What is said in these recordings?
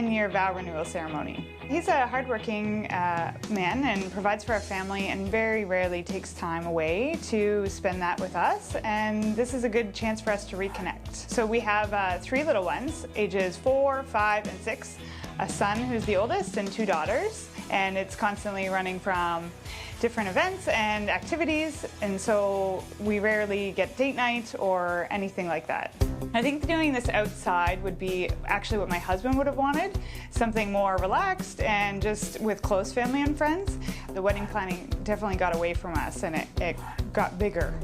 10-year vow renewal ceremony. He's a hardworking man and provides for our family and very rarely takes time away to spend that with us, and this is a good chance for us to reconnect. So we have 3 little ones, ages 4, 5, and 6, a son who's the oldest and 2 daughters, and it's constantly running from different events and activities, and so we rarely get date night or anything like that. I think doing this outside would be actually what my husband would have wanted, something more relaxed and just with close family and friends. The wedding planning definitely got away from us and it got bigger.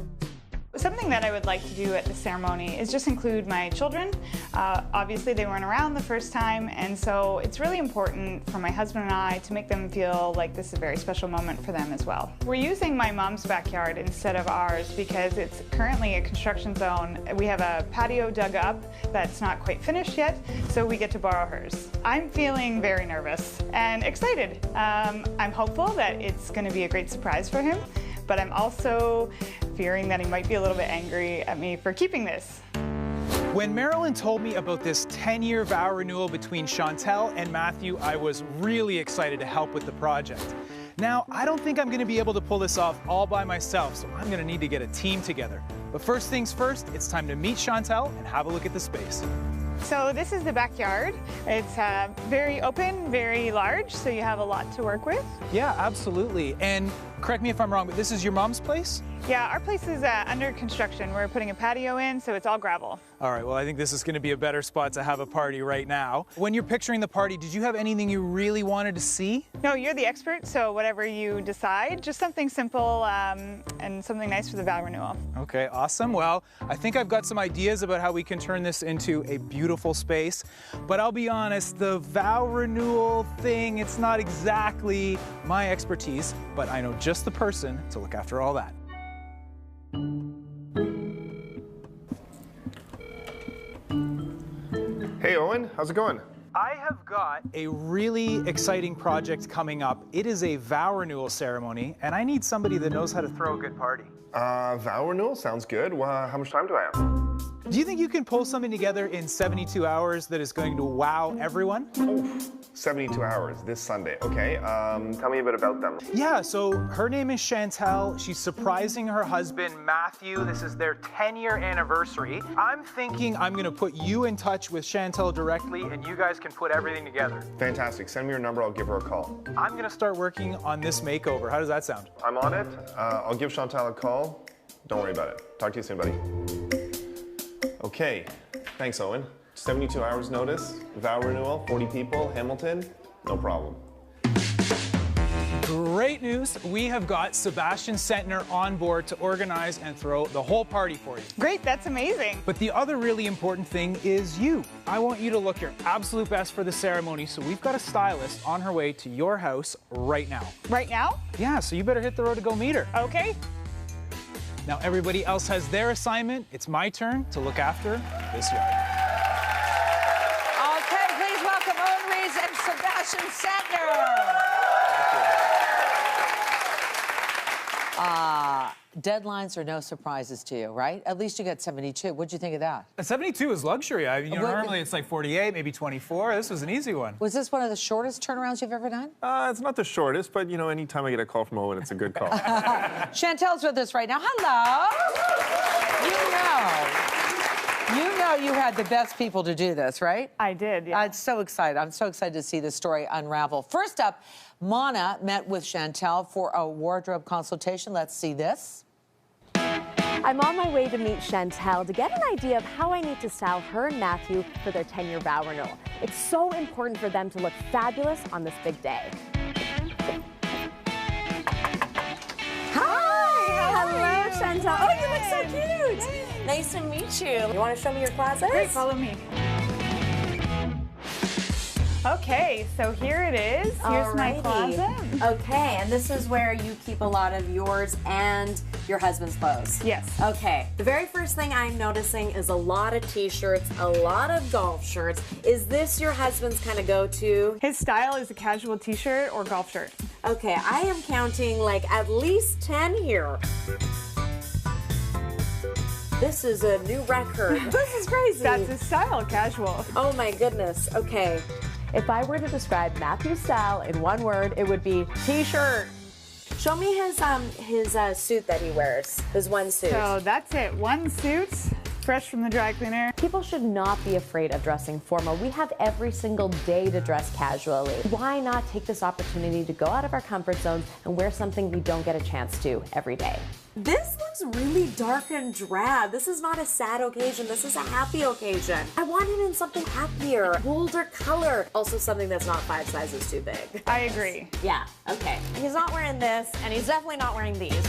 Something that I would like to do at the ceremony is just include my children. Obviously they weren't around the first time, and so it's really important for my husband and I to make them feel like this is a very special moment for them as well. We're using my mom's backyard instead of ours because it's currently a construction zone. We have a patio dug up that's not quite finished yet, so we get to borrow hers. I'm feeling very nervous and excited. I'm hopeful that it's going to be a great surprise for him, but I'm also fearing that he might be a little bit angry at me for keeping this. When Marilyn told me about this 10-year vow renewal between Chantel and Matthew, I was really excited to help with the project. Now, I don't think I'm going to be able to pull this off all by myself, so I'm going to need to get a team together. But first things first, it's time to meet Chantel and have a look at the space. So this is the backyard. It's very open, very large, so you have a lot to work with. Yeah, absolutely. And correct me if I'm wrong, but this is your mom's place? Yeah, our place is under construction. We're putting a patio in, so it's all gravel. All right, well, I think this is going to be a better spot to have a party right now. When you're picturing the party, did you have anything you really wanted to see? No, you're the expert, so whatever you decide, just something simple and something nice for the vow renewal. Okay, awesome. Well, I think I've got some ideas about how we can turn this into a beautiful space, but I'll be honest, the vow renewal thing, it's not exactly my expertise, but I know just the person to look after all that. Hey Owen, how's it going? I have got a really exciting project coming up. It is a vow renewal ceremony, and I need somebody that knows how to throw a good party. Vow renewal sounds good. Well, how much time do I have? Do you think you can pull something together in 72 hours that is going to wow everyone? Oh, 72 hours this Sunday. Okay, tell me a bit about them. Yeah, so her name is Chantel. She's surprising her husband, Matthew. This is their 10-year anniversary. I'm thinking I'm gonna put you in touch with Chantel directly and you guys can put everything together. Fantastic. Send me your number, I'll give her a call. I'm gonna start working on this makeover. How does that sound? I'm on it. I'll give Chantel a call. Don't worry about it. Talk to you soon, buddy. Okay, thanks Owen. 72 hours notice, vow renewal, 40 people, Hamilton, no problem. Great news, we have got Sebastien Centner on board to organize and throw the whole party for you. Great, that's amazing. But the other really important thing is you. I want you to look your absolute best for the ceremony, so we've got a stylist on her way to your house right now. Right now? Yeah, so you better hit the road to go meet her. Okay. Now everybody else has their assignment. It's my turn to look after this yard. Okay, please welcome Owen Reeves and Sebastien Centner. Deadlines are no surprises to you, right? At least you got 72. What'd you think of that? 72 is luxury. Normally it's like 48, maybe 24. This was an easy one. Was this one of the shortest turnarounds you've ever done? It's not the shortest, but anytime I get a call from Owen, it's a good call. Chantel's with us right now. Hello. You know you had the best people to do this, right? I did, yeah. I'm so excited. I'm so excited to see this story unravel. First up, Mana met with Chantel for a wardrobe consultation. Let's see this. I'm on my way to meet Chantel to get an idea of how I need to style her and Matthew for their 10-year vow renewal. It's so important for them to look fabulous on this big day. Hi! Hello, Chantel. Oh, you look so cute! Nice to meet you. You want to show me your closet? Great, follow me. Okay, so here it is. Here's my closet. Okay, and this is where you keep a lot of yours and your husband's clothes. Yes. Okay, the very first thing I'm noticing is a lot of t-shirts, a lot of golf shirts. Is this your husband's kind of go-to? His style is a casual t-shirt or golf shirt. Okay, I am counting like at least 10 here. This is a new record. This is crazy. That's his style, casual. Oh my goodness. Okay. If I were to describe Matthew's style in one word, it would be t-shirt. Show me his suit that he wears, his one suit. So that's it, one suit, fresh from the dry cleaner. People should not be afraid of dressing formal. We have every single day to dress casually. Why not take this opportunity to go out of our comfort zones and wear something we don't get a chance to every day? This looks really dark and drab. This is not a sad occasion. This is a happy occasion. I want him in something happier, bolder color. Also something that's not 5 sizes too big. I agree. Yeah, okay. He's not wearing this, and he's definitely not wearing these.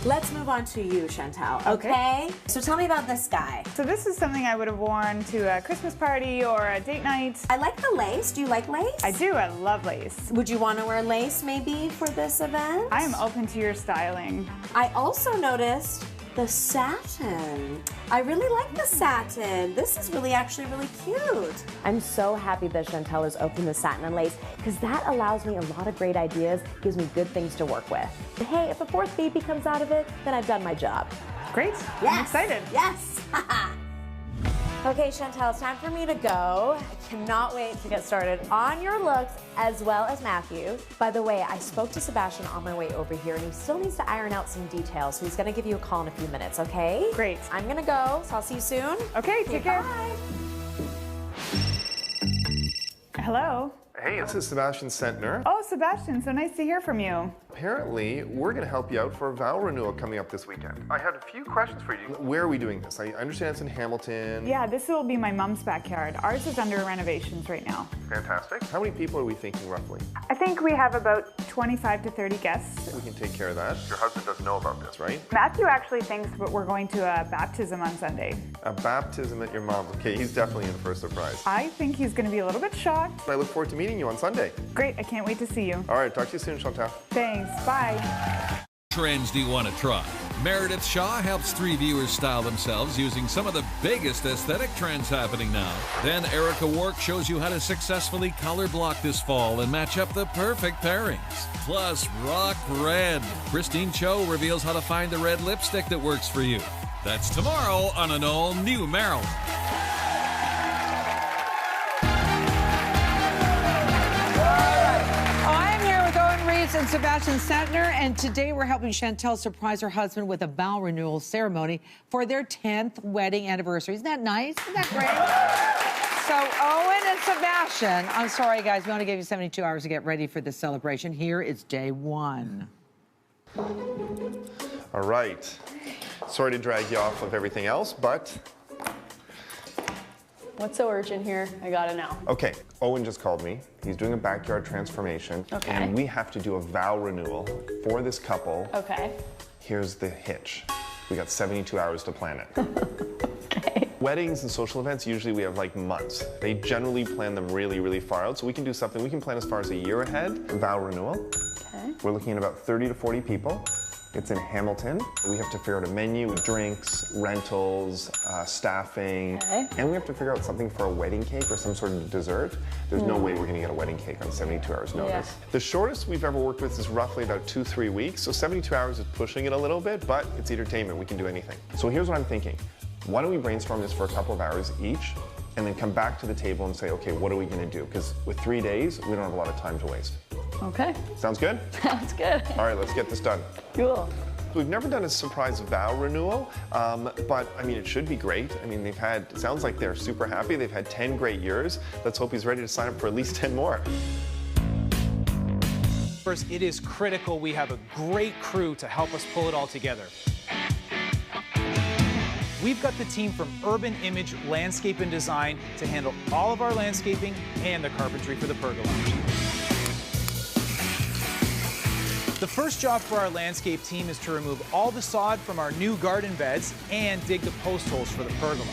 Let's move on to you, Chantal, okay? So tell me about this guy. So this is something I would have worn to a Christmas party or a date night. I like the lace. Do you like lace? I do, I love lace. Would you want to wear lace maybe for this event? I am open to your styling. I also noticed the satin. I really like the satin. This is actually really cute. I'm so happy that Chantal has opened the satin and lace because that allows me a lot of great ideas, gives me good things to work with. And hey, if a 4th baby comes out of it, then I've done my job. Great, Yes. I'm excited. Yes. Okay, Chantal, it's time for me to go. I cannot wait to get started on your looks as well as Matthew. By the way, I spoke to Sebastien on my way over here and he still needs to iron out some details, so he's gonna give you a call in a few minutes, okay? Great. I'm gonna go, so I'll see you soon. Okay, take care. Bye. Hello. Hey, this is Sebastien Centner. Oh, Sebastien, so nice to hear from you. Apparently, we're going to help you out for a vow renewal coming up this weekend. I had a few questions for you. Where are we doing this? I understand it's in Hamilton. Yeah, this will be my mom's backyard. Ours is under renovations right now. Fantastic. How many people are we thinking roughly? I think we have about 25 to 30 guests. We can take care of that. Your husband doesn't know about this, right? Matthew actually thinks that we're going to a baptism on Sunday. A baptism at your mom's. Okay, he's definitely in for a surprise. I think he's going to be a little bit shocked. I look forward to meeting you on Sunday. Great, I can't wait to see you. All right, talk to you soon, Chantal. Thanks, bye. Trends do you want to try? Meredith Shaw helps 3 viewers style themselves using some of the biggest aesthetic trends happening now. Then Erica Wark shows you how to successfully color block this fall and match up the perfect pairings. Plus, rock red. Christine Cho reveals how to find the red lipstick that works for you. That's tomorrow on an all-new Marilyn. I'm here with Owen Reeves and Sebastien Centner, and today we're helping Chantal surprise her husband with a vow renewal ceremony for their 10th wedding anniversary. Isn't that nice? Isn't that great? So Owen and Sebastien, I'm sorry guys, we only gave you 72 hours to get ready for this celebration. Here is day 1. All right. Sorry to drag you off of everything else, but... What's so urgent here? I gotta know. Okay, Owen just called me. He's doing a backyard transformation. Okay. And we have to do a vow renewal for this couple. Okay. Here's the hitch. We got 72 hours to plan it. Okay. Weddings and social events, usually we have like months. They generally plan them really, really far out. So we can do something, we can plan as far as a year ahead. Vow renewal. Okay. We're looking at about 30 to 40 people. It's in Hamilton. We have to figure out a menu, drinks, rentals, staffing, Okay. and we have to figure out something for a wedding cake or some sort of dessert. There's no way we're gonna get a wedding cake on 72 hours notice. Yeah. The shortest we've ever worked with is roughly about 2-3 weeks, so 72 hours is pushing it a little bit, but it's entertainment, we can do anything. So here's what I'm thinking. Why don't we brainstorm this for a couple of hours each, and then come back to the table and say, okay, what are we gonna do? Because with 3 days, we don't have a lot of time to waste. Okay. Sounds good? Sounds good. All right, let's get this done. Cool. We've never done a surprise vow renewal, but I mean, it should be great. I mean, it sounds like they're super happy. They've had 10 great years. Let's hope he's ready to sign up for at least 10 more. First, it is critical we have a great crew to help us pull it all together. We've got the team from Urban Image Landscape and Design to handle all of our landscaping and the carpentry for the pergola. The first job for our landscape team is to remove all the sod from our new garden beds and dig the post holes for the pergola.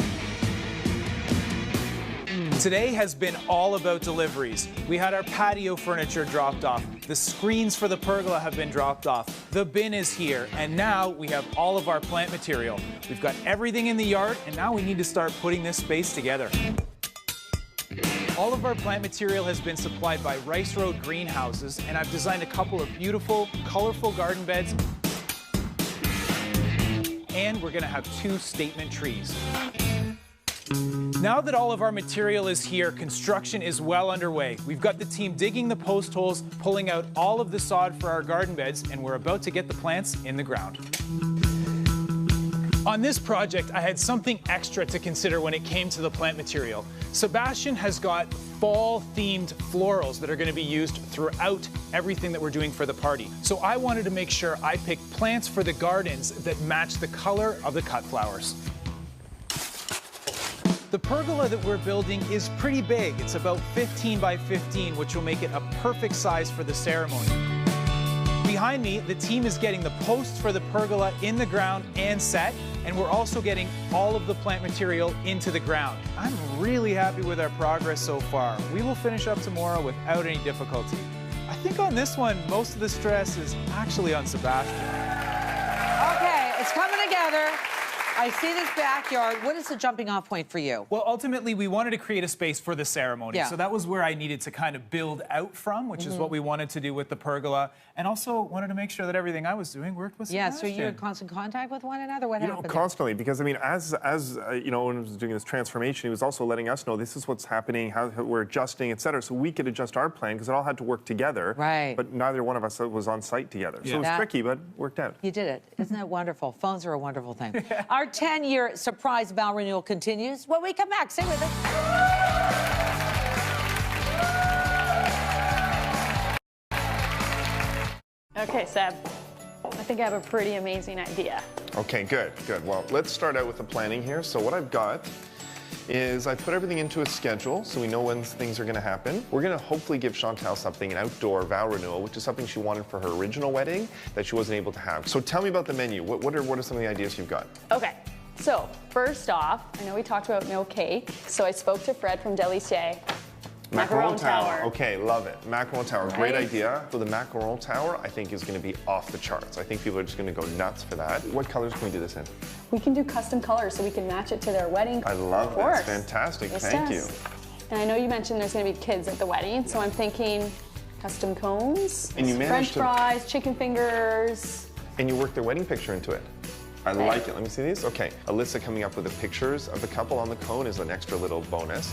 Today has been all about deliveries. We had our patio furniture dropped off. The screens for the pergola have been dropped off. The bin is here, and now we have all of our plant material. We've got everything in the yard, and now we need to start putting this space together. All of our plant material has been supplied by Rice Road Greenhouses, and I've designed a couple of beautiful, colorful garden beds. And we're gonna have 2 statement trees. Now that all of our material is here, construction is well underway. We've got the team digging the post holes, pulling out all of the sod for our garden beds, and we're about to get the plants in the ground. On this project, I had something extra to consider when it came to the plant material. Sebastien has got fall-themed florals that are going to be used throughout everything that we're doing for the party. So I wanted to make sure I picked plants for the gardens that match the color of the cut flowers. The pergola that we're building is pretty big. It's about 15 by 15, which will make it a perfect size for the ceremony. Behind me, the team is getting the posts for the pergola in the ground and set, and we're also getting all of the plant material into the ground. I'm really happy with our progress so far. We will finish up tomorrow without any difficulty. I think on this one, most of the stress is actually on Sebastien. Okay, it's coming together. I see this backyard. What is the jumping off point for you? Well, ultimately, we wanted to create a space for the ceremony. Yeah. So that was where I needed to kind of build out from, which is what we wanted to do with the pergola. And also wanted to make sure that everything I was doing worked with Yeah, Sebastien. so you're in constant contact with one another? What happened? Constantly, because I mean, as you know, when he was doing this transformation, he was also letting us know this is what's happening, how we're adjusting, et cetera, so we could adjust our plan, because it all had to work together. Right. But neither one of us was on site together. So it was tricky, but worked out. You did it. Isn't that wonderful? Phones are a wonderful thing. Our 10-year surprise vow renewal continues when we come back. Stay with us. Okay, Seb. I think I have a pretty amazing idea. Okay, good. Well, let's start out with the planning here. So what I've got is I put everything into a schedule so we know when things are going to happen. We're going to hopefully give Chantal something, an outdoor vow renewal, which is something she wanted for her original wedding that she wasn't able to have. So tell me about the menu. What are some of the ideas you've got? Okay, so first off, I know we talked about no cake, so I spoke to Fred from Delicier. Macaron Tower. Okay, love it. Macaron Tower, Right. great idea. So the Macaron Tower, I think, is going to be off the charts. I think people are just going to go nuts for that. What colors can we do this in? We can do custom colors so we can match it to their wedding. I love Of course. this. Fantastic. Yes, Thank yes. you. And I know you mentioned there's going to be kids at the wedding, so I'm thinking custom cones, And you French managed to- fries, chicken fingers. And you work their wedding picture into it. I like it. Let me see these. Okay. Alyssa coming up with the pictures of the couple on the cone is an extra little bonus.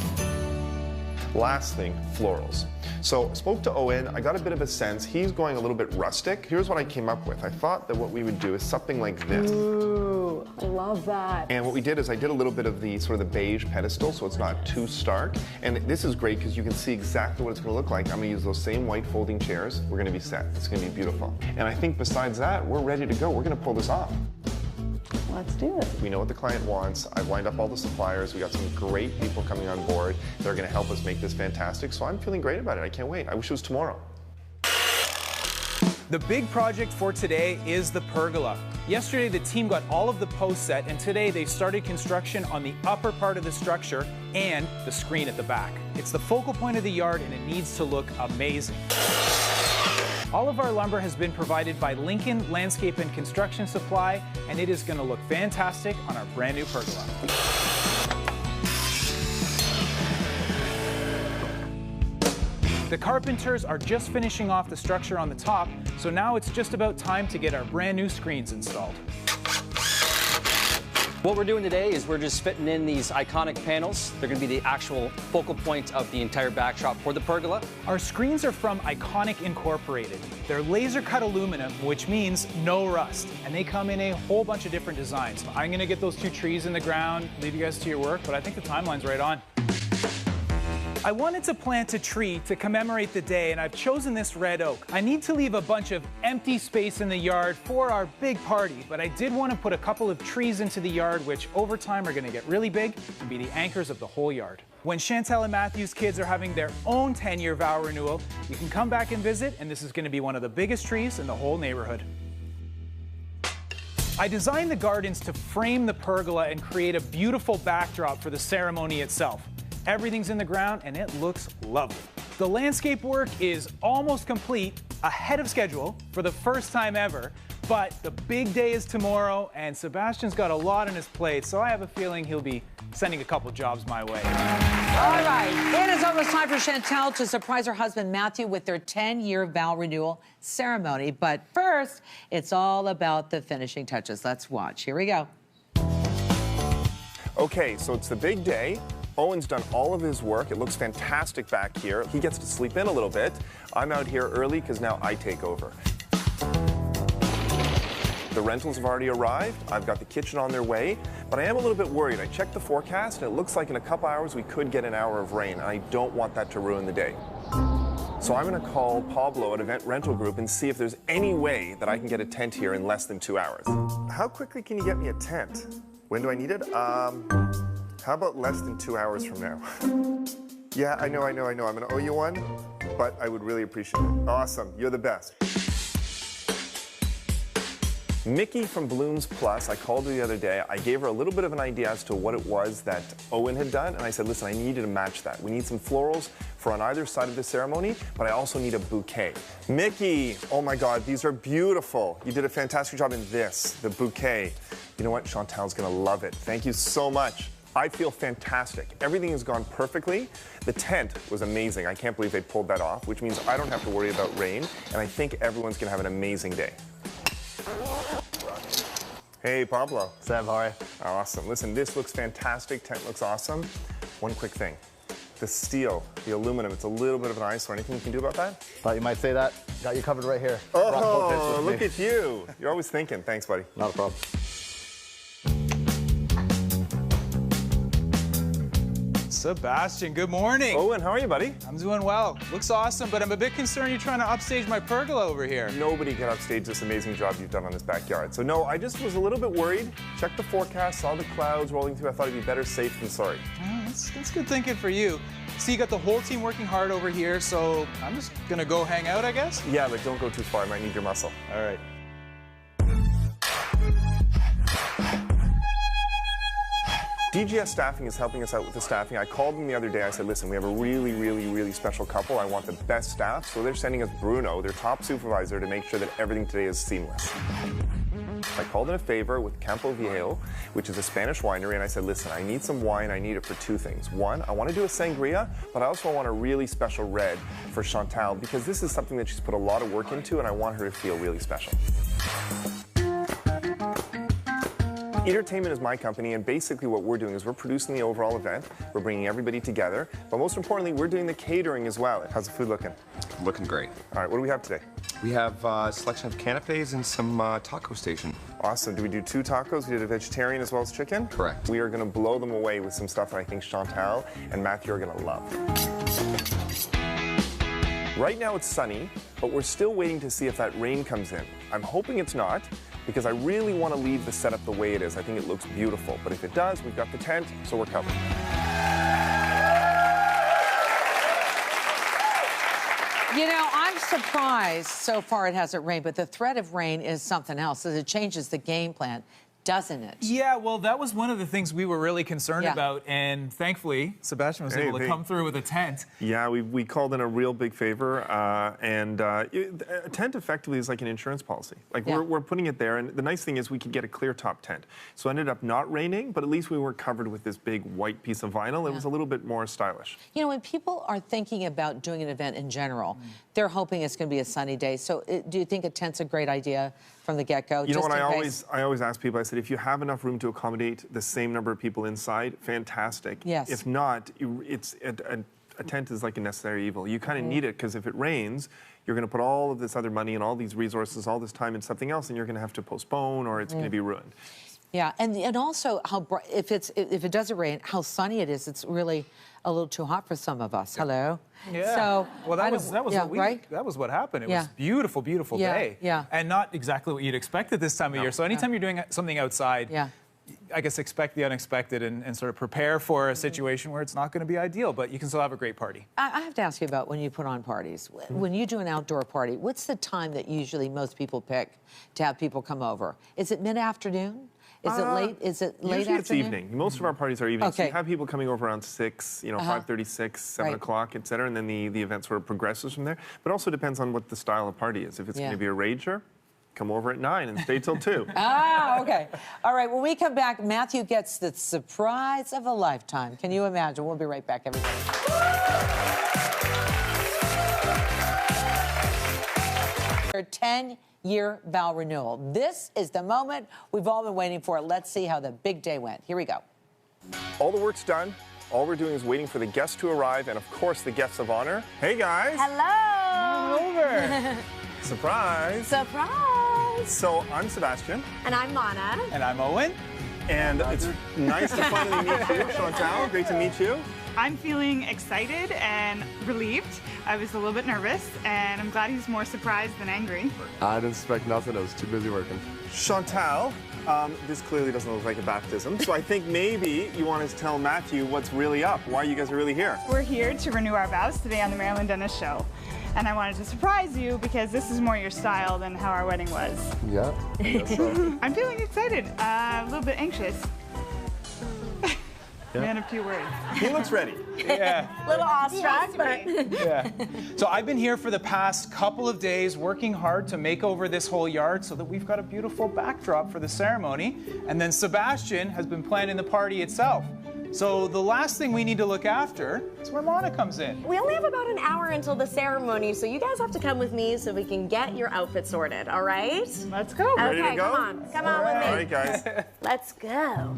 Last thing, florals. So I spoke to Owen, I got a bit of a sense. He's going a little bit rustic. Here's what I came up with. I thought that what we would do is something like this. Ooh, I love that. And what we did is I did a little bit of the sort of the beige pedestal so it's not too stark. And this is great because you can see exactly what it's going to look like. I'm going to use those same white folding chairs. We're going to be set. It's going to be beautiful. And I think besides that, we're ready to go. We're going to pull this off. Let's do it. We know what the client wants. I've lined up all the suppliers. We got some great people coming on board. They're going to help us make this fantastic. So I'm feeling great about it. I can't wait. I wish it was tomorrow. The big project for today is the pergola. Yesterday, the team got all of the posts set, and today they started construction on the upper part of the structure and the screen at the back. It's the focal point of the yard, and it needs to look amazing. All of our lumber has been provided by Lincoln Landscape and Construction Supply, and it is going to look fantastic on our brand new pergola. The carpenters are just finishing off the structure on the top, so now it's just about time to get our brand new screens installed. What we're doing today is we're just fitting in these iconic panels. They're going to be the actual focal point of the entire backdrop for the pergola. Our screens are from Iconic Incorporated. They're laser cut aluminum, which means no rust, and they come in a whole bunch of different designs. I'm going to get those two trees in the ground, leave you guys to your work, but I think the timeline's right on. I wanted to plant a tree to commemorate the day, and I've chosen this red oak. I need to leave a bunch of empty space in the yard for our big party, but I did want to put a couple of trees into the yard, which over time are going to get really big and be the anchors of the whole yard. When Chantal and Matthew's kids are having their own 10-year vow renewal, you can come back and visit, and this is going to be one of the biggest trees in the whole neighborhood. I designed the gardens to frame the pergola and create a beautiful backdrop for the ceremony itself. Everything's in the ground and it looks lovely. The landscape work is almost complete, ahead of schedule for the first time ever, but the big day is tomorrow and Sebastien's got a lot on his plate, so I have a feeling he'll be sending a couple jobs my way. All right, it is almost time for Chantal to surprise her husband Matthew with their 10-year vow renewal ceremony. But first, it's all about the finishing touches. Let's watch. Here we go. Okay, so it's the big day. Owen's done all of his work. It looks fantastic back here. He gets to sleep in a little bit. I'm out here early because now I take over. The rentals have already arrived. I've got the kitchen on their way, but I am a little bit worried. I checked the forecast and it looks like in a couple hours we could get an hour of rain, and I don't want that to ruin the day. So I'm going to call Pablo at Event Rental Group and see if there's any way that I can get a tent here in less than 2 hours. How quickly can you get me a tent? When do I need it? How about less than 2 hours from now? Yeah, I know. I'm going to owe you one, but I would really appreciate it. Awesome. You're the best. Mickey from Blooms Plus, I called her the other day. I gave her a little bit of an idea as to what it was that Owen had done, and I said, listen, I need you to match that. We need some florals for on either side of the ceremony, but I also need a bouquet. Mickey, oh my God, these are beautiful. You did a fantastic job in this, the bouquet. You know what? Chantal's gonna love it. Thank you so much. I feel fantastic. Everything has gone perfectly. The tent was amazing. I can't believe they pulled that off, which means I don't have to worry about rain, and I think everyone's gonna have an amazing day. Hey, Pablo. Seb, how are you? Awesome. Listen, this looks fantastic. Tent looks awesome. One quick thing. The steel, the aluminum, it's a little bit of an eyesore. Anything you can do about that? Thought you might say that. Got you covered right here. Oh, look at you. You're always thinking. Thanks, buddy. Not a problem. Sebastien, good morning. Owen, how are you, buddy? I'm doing well. Looks awesome, but I'm a bit concerned you're trying to upstage my pergola over here. Nobody can upstage this amazing job you've done on this backyard. So no, I just was a little bit worried. Checked the forecast, saw the clouds rolling through. I thought it'd be better safe than sorry. Oh, that's good thinking for you. So you got the whole team working hard over here, so I'm just gonna go hang out, I guess? Yeah, but don't go too far. I might need your muscle. All right. DGS Staffing is helping us out with the staffing. I called them the other day. I said, listen, we have a really special couple. I want the best staff. So they're sending us Bruno, their top supervisor, to make sure that everything today is seamless. I called in a favor with Campo Viejo, which is a Spanish winery, and I said, listen, I need some wine. I need it for two things. One, I want to do a sangria, but I also want a really special red for Chantal, because this is something that she's put a lot of work into, and I want her to feel really special. Entertainment is my company, and basically what we're doing is we're producing the overall event, we're bringing everybody together, but most importantly, we're doing the catering as well. How's the food looking? Looking great. All right, what do we have today? We have a selection of canapes and some taco station. Awesome. Do we do 2 tacos? We did a vegetarian as well as chicken? Correct. We are going to blow them away with some stuff that I think Chantal and Matthew are going to love. Right now it's sunny, but we're still waiting to see if that rain comes in. I'm hoping it's not, because I really want to leave the setup the way it is. I think it looks beautiful, but if it does, we've got the tent, so we're covered. You know, I'm surprised so far it hasn't rained, but the threat of rain is something else. It changes the game plan, doesn't it? Yeah, well, that was one of the things we were really concerned about, and thankfully, Sebastien was able to come through with a tent. Yeah, we called in a real big favor, a tent effectively is like an insurance policy. Like we're putting it there, and the nice thing is we could get a clear top tent. So it ended up not raining, but at least we were covered with this big white piece of vinyl. It was a little bit more stylish. You know, when people are thinking about doing an event in general, they're hoping it's going to be a sunny day. So do you think a tent's a great idea from the get-go? You know what, I always ask people, I said, if you have enough room to accommodate the same number of people inside, fantastic. Yes. If not, a tent is like a necessary evil. You kind of need it, because if it rains, you're going to put all of this other money and all these resources, all this time in something else, and you're going to have to postpone, or it's going to be ruined. Yeah, and also how if it doesn't rain, how sunny it is. It's really a little too hot for some of us. Hello. Yeah. So well, that was what happened. It was beautiful day. Yeah. And not exactly what you'd expect at this time of year. So anytime you're doing something outside, I guess expect the unexpected and sort of prepare for a situation where it's not going to be ideal, but you can still have a great party. I have to ask you about when you put on parties. When you do an outdoor party, what's the time that usually most people pick to have people come over? Is it mid-afternoon? Is it late? Is it late usually afternoon? It's evening. Most of our parties are evening. Okay. So you have people coming over around 6, 5:36, 7 o'clock, et cetera, and then the event sort of progresses from there. But it also depends on what the style of party is. If it's going to be a rager, come over at 9 and stay till 2. Okay. All right, when we come back, Matthew gets the surprise of a lifetime. Can you imagine? We'll be right back, everybody. Your 10-year vow renewal. This is the moment we've all been waiting for. Let's see how the big day went. Here we go. All the work's done. All we're doing is waiting for the guests to arrive and, of course, the guests of honor. Hey, guys. Hello. Come over. Surprise. Surprise. So I'm Sebastien. And I'm Mana. And I'm Owen. And it's nice to finally meet you, Chantal. Great to meet you. I'm feeling excited and relieved. I was a little bit nervous, and I'm glad he's more surprised than angry. I didn't expect nothing. I was too busy working. Chantal, this clearly doesn't look like a baptism, so I think maybe you want to tell Matthew what's really up, why you guys are really here. We're here to renew our vows today on the Marilyn Denis show. And I wanted to surprise you because this is more your style than how our wedding was. Yeah, I guess so. I'm feeling excited, a little bit anxious. Man of few words. He looks ready. Yeah. A little awestruck, but... Yeah. So I've been here for the past couple of days working hard to make over this whole yard so that we've got a beautiful backdrop for the ceremony. And then Sebastien has been planning the party itself. So the last thing we need to look after is where Mana comes in. We only have about an hour until the ceremony, so you guys have to come with me so we can get your outfit sorted, all right? Let's go. Ready Okay, to go? come on with me. All right, guys. Let's go.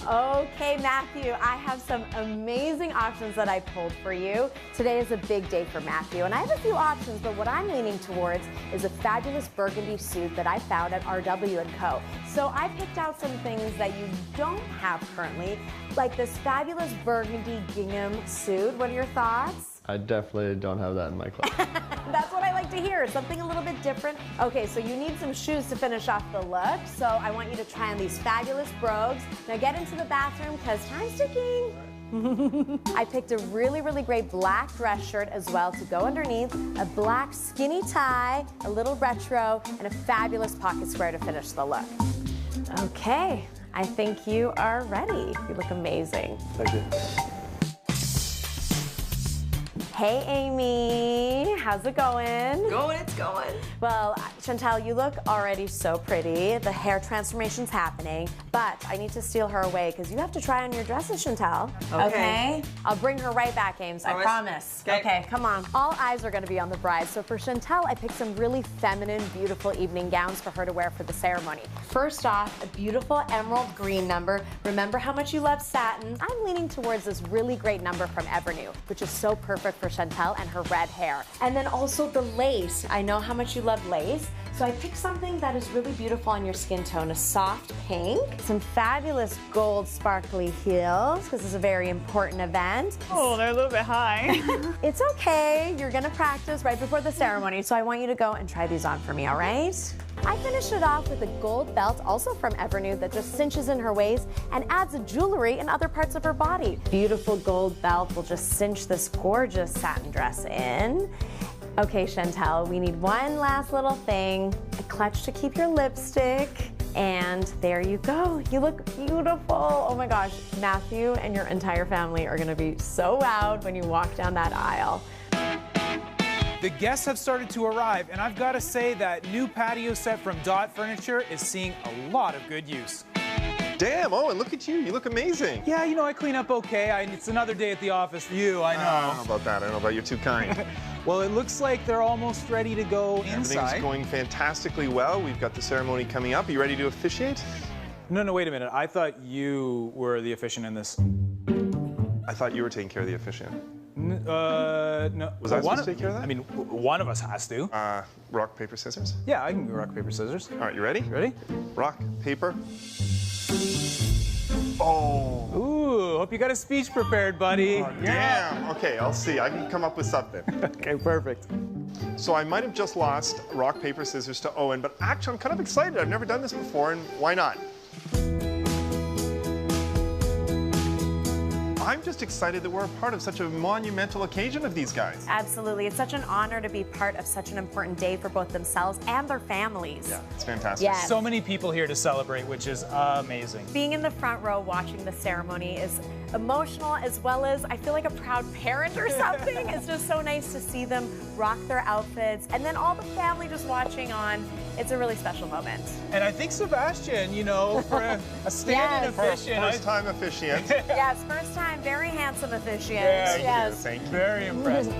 Okay, Matthew, I have some amazing options that I pulled for you. Today is a big day for Matthew, and I have a few options, but what I'm leaning towards is a fabulous burgundy suit that I found at RW & Co. So I picked out some things that you don't have currently, like this fabulous burgundy gingham suit. What are your thoughts? I definitely don't have that in my closet. That's what I like to hear, something a little bit different. Okay, so you need some shoes to finish off the look, so I want you to try on these fabulous brogues. Now get into the bathroom, because time's ticking. I picked a really, really great black dress shirt as well to go underneath, a black skinny tie, a little retro, and a fabulous pocket square to finish the look. Okay, I think you are ready. You look amazing. Thank you. Hey, Amy, how's it going? It's going. Well, Chantal, you look already so pretty. The hair transformation's happening, but I need to steal her away because you have to try on your dresses, Chantal. Okay. I'll bring her right back, Ames. I promise. Okay, come on. All eyes are going to be on the bride. So for Chantal, I picked some really feminine, beautiful evening gowns for her to wear for the ceremony. First off, a beautiful emerald green number. Remember how much you love satin? I'm leaning towards this really great number from Evernew, which is so perfect for Chantal and her red hair. And then also the lace. I know how much you love lace, so I picked something that is really beautiful on your skin tone, a soft pink, some fabulous gold sparkly heels, because it's a very important event. Oh, they're a little bit high. It's okay, you're gonna practice right before the ceremony, so I want you to go and try these on for me, all right? I finished it off with a gold belt, also from Evernew, that just cinches in her waist and adds a jewelry in other parts of her body. Beautiful gold belt will just cinch this gorgeous satin dress in. Okay, Chantal, we need one last little thing, a clutch to keep your lipstick, and there you go. You look beautiful. Oh my gosh, Matthew and your entire family are gonna be so wowed when you walk down that aisle. The guests have started to arrive, and I've got to say that new patio set from Dot Furniture is seeing a lot of good use. Damn, Owen, look at you. You look amazing. Yeah, you know, I clean up okay. It's another day at the office for you, I know. I don't know about that. I don't know about you're too kind. Well, it looks like they're almost ready to go inside. Everything's going fantastically well. We've got the ceremony coming up. Are you ready to officiate? No, wait a minute. I thought you were the officiant in this. I thought you were taking care of the officiant. No. Was I supposed to take care of that? I mean, one of us has to. Rock, paper, scissors? Yeah, I can go rock, paper, scissors. All right, you ready? Ready? Rock, paper. Oh. Ooh, hope you got a speech prepared, buddy. Oh, damn. Okay, I'll see. I can come up with something. Okay, perfect. So I might have just lost rock, paper, scissors to Owen, but actually I'm kind of excited. I've never done this before, and why not? I'm just excited that we're a part of such a monumental occasion of these guys. Absolutely. It's such an honor to be part of such an important day for both themselves and their families. Yeah, it's fantastic. Yes. So many people here to celebrate, which is amazing. Being in the front row watching the ceremony is emotional, as well as I feel like a proud parent or something. It's just so nice to see them rock their outfits, and then all the family just watching on. It's a really special moment. And I think Sebastien, you know, for a stand-in officiant. First time officiant. Yes, first time, very handsome officiant. Thank you. Very impressed.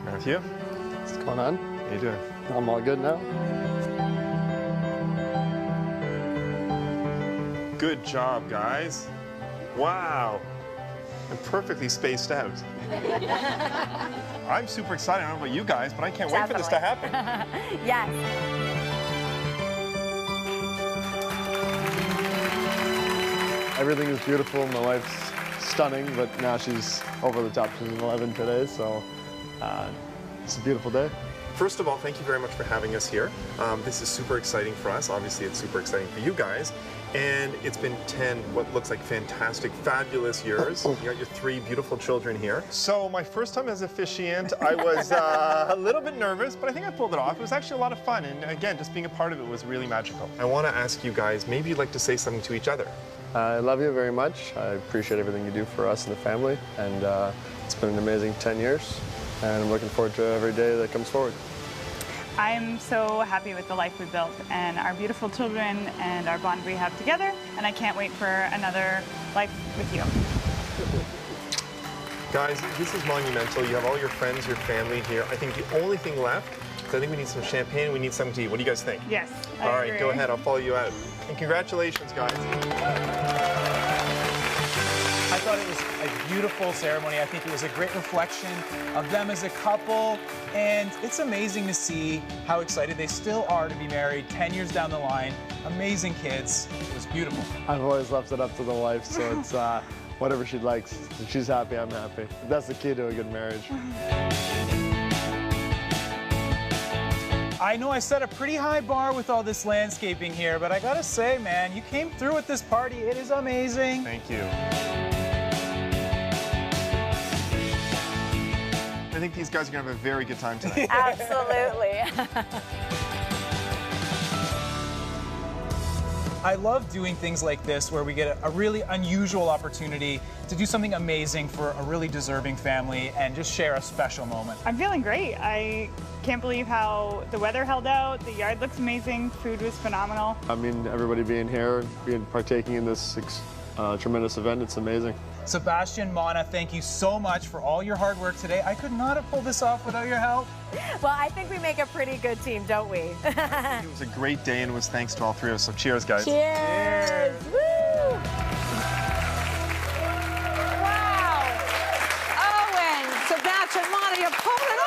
Matthew, What's going on? how you doing? I'm all good now. Good job, guys. Wow. And perfectly spaced out. I'm super excited. I don't know about you guys, but I can't wait for this to happen. Yes. Everything is beautiful. My wife's stunning, but now she's over the top. She's an 11 today, so it's a beautiful day. First of all, thank you very much for having us here. This is super exciting for us. Obviously, it's super exciting for you guys. And it's been 10, what looks like fantastic, fabulous years. You got your 3 beautiful children here. So my first time as officiant, I was a little bit nervous, but I think I pulled it off. It was actually a lot of fun. And again, just being a part of it was really magical. I want to ask you guys, maybe you'd like to say something to each other. I love you very much. I appreciate everything you do for us and the family. And it's been an amazing 10 years. And I'm looking forward to every day that comes forward. I'm so happy with the life we built and our beautiful children and our bond we have together, and I can't wait for another life with you. Guys, this is monumental. You have all your friends, your family here. I think the only thing left is I think we need some champagne, we need something to eat. What do you guys think? Yes. All right, go ahead. I'll follow you out. And congratulations, guys. I thought it was a beautiful ceremony. I think it was a great reflection of them as a couple. And it's amazing to see how excited they still are to be married 10 years down the line. Amazing kids. It was beautiful. I've always left it up to the wife, so it's whatever she likes. If she's happy, I'm happy. That's the key to a good marriage. I know I set a pretty high bar with all this landscaping here, but I gotta say, man, you came through with this party. It is amazing. Thank you. I think these guys are going to have a very good time tonight. Absolutely. I love doing things like this where we get a really unusual opportunity to do something amazing for a really deserving family and just share a special moment. I'm feeling great. I can't believe how the weather held out. The yard looks amazing. Food was phenomenal. I mean, everybody being here, partaking in this tremendous event, it's amazing. Sebastien, Mana, thank you so much for all your hard work today. I could not have pulled this off without your help. Well, I think we make a pretty good team, don't we? It was a great day, and it was thanks to all 3 of us. So cheers, guys. Cheers! Woo! Wow! Owen, Sebastien, Mana, you pulled it off!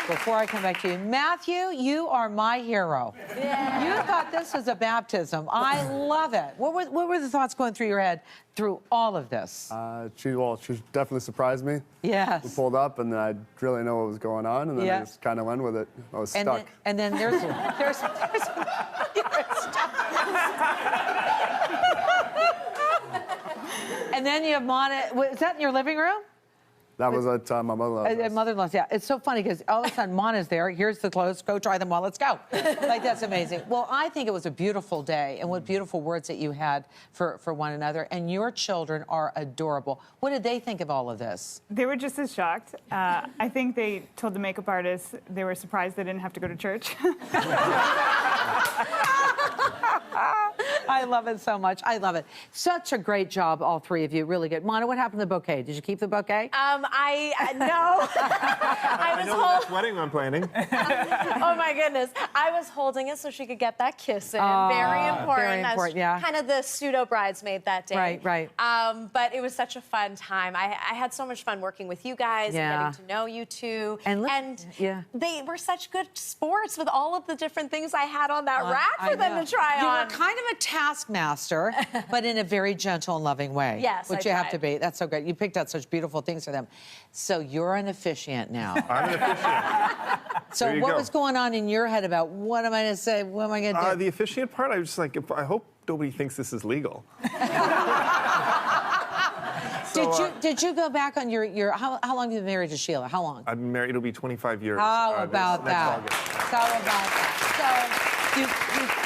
Before I come back to you, Matthew, you are my hero. Yeah. You thought this was a baptism. I love it. What were the thoughts going through your head through all of this? She definitely surprised me. Yes. We pulled up, and then I didn't really know what was going on, and then I just kind of went with it. I was stuck. And then there's and then you have Mana. Was that in your living room? That was at my mother-in-law's. Mother-in-law's, yeah. It's so funny because all of a sudden Mana's there. Here's the clothes. Go try them on. Let's go. Like, that's amazing. Well, I think it was a beautiful day, and what beautiful words that you had for one another. And your children are adorable. What did they think of all of this? They were just as shocked. I think they told the makeup artist they were surprised they didn't have to go to church. I love it so much. I love it. Such a great job, all 3 of you. Really good. Mana, what happened to the bouquet? Did you keep the bouquet? No. I was know which wedding I'm planning. Oh my goodness. I was holding it so she could get that kiss in. Very important. Very important, yeah. Kind of the pseudo bridesmaid that day. Right. But it was such a fun time. I had so much fun working with you guys and getting to know you two. And they were such good sports with all of the different things I had on that rack for them to try on. You were kind of a taskmaster, but in a very gentle and loving way. Yes, which you have to be. That's so good. You picked out such beautiful things for them. So you're an officiant now. I'm an officiant. So what was going on in your head about what am I going to say? What am I going to do? The officiant part, I was just like, I hope nobody thinks this is legal. Did you go back on your how long have you been married to Sheila? How long? I've been married, it'll be 25 years. How about that? Next August. How about that? So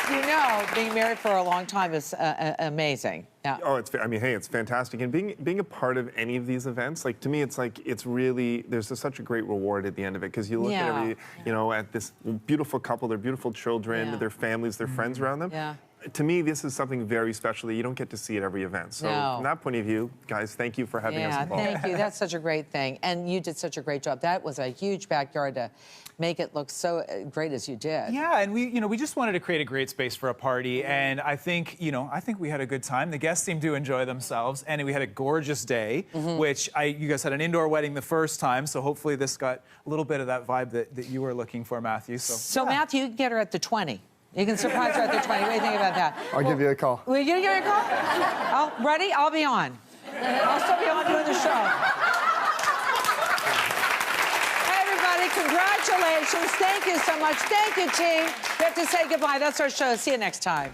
you know, being married for a long time is amazing. Yeah. Oh, I mean, hey, it's fantastic. And being a part of any of these events, like, to me, it's really, there's such a great reward at the end of it, because you look at at this beautiful couple, their beautiful children, their families, their friends around them. Yeah. To me, this is something very special that you don't get to see at every event. So from that point of view, guys, thank you for having us involved. Thank you. That's such a great thing. And you did such a great job. That was a huge backyard to make it look so great as you did. Yeah, and we just wanted to create a great space for a party, and I think we had a good time. The guests seemed to enjoy themselves, and we had a gorgeous day, which you guys had an indoor wedding the first time, so hopefully this got a little bit of that vibe that you were looking for, Matthew. So Matthew, you can get her at the 20. You can surprise her at the 20. What do you think about that? I'll give you a call. Will you give me a call? Ready? I'll be on. I'll still be on doing the show. Hey, everybody, congratulations. Thank you so much. Thank you, team. We have to say goodbye. That's our show. See you next time.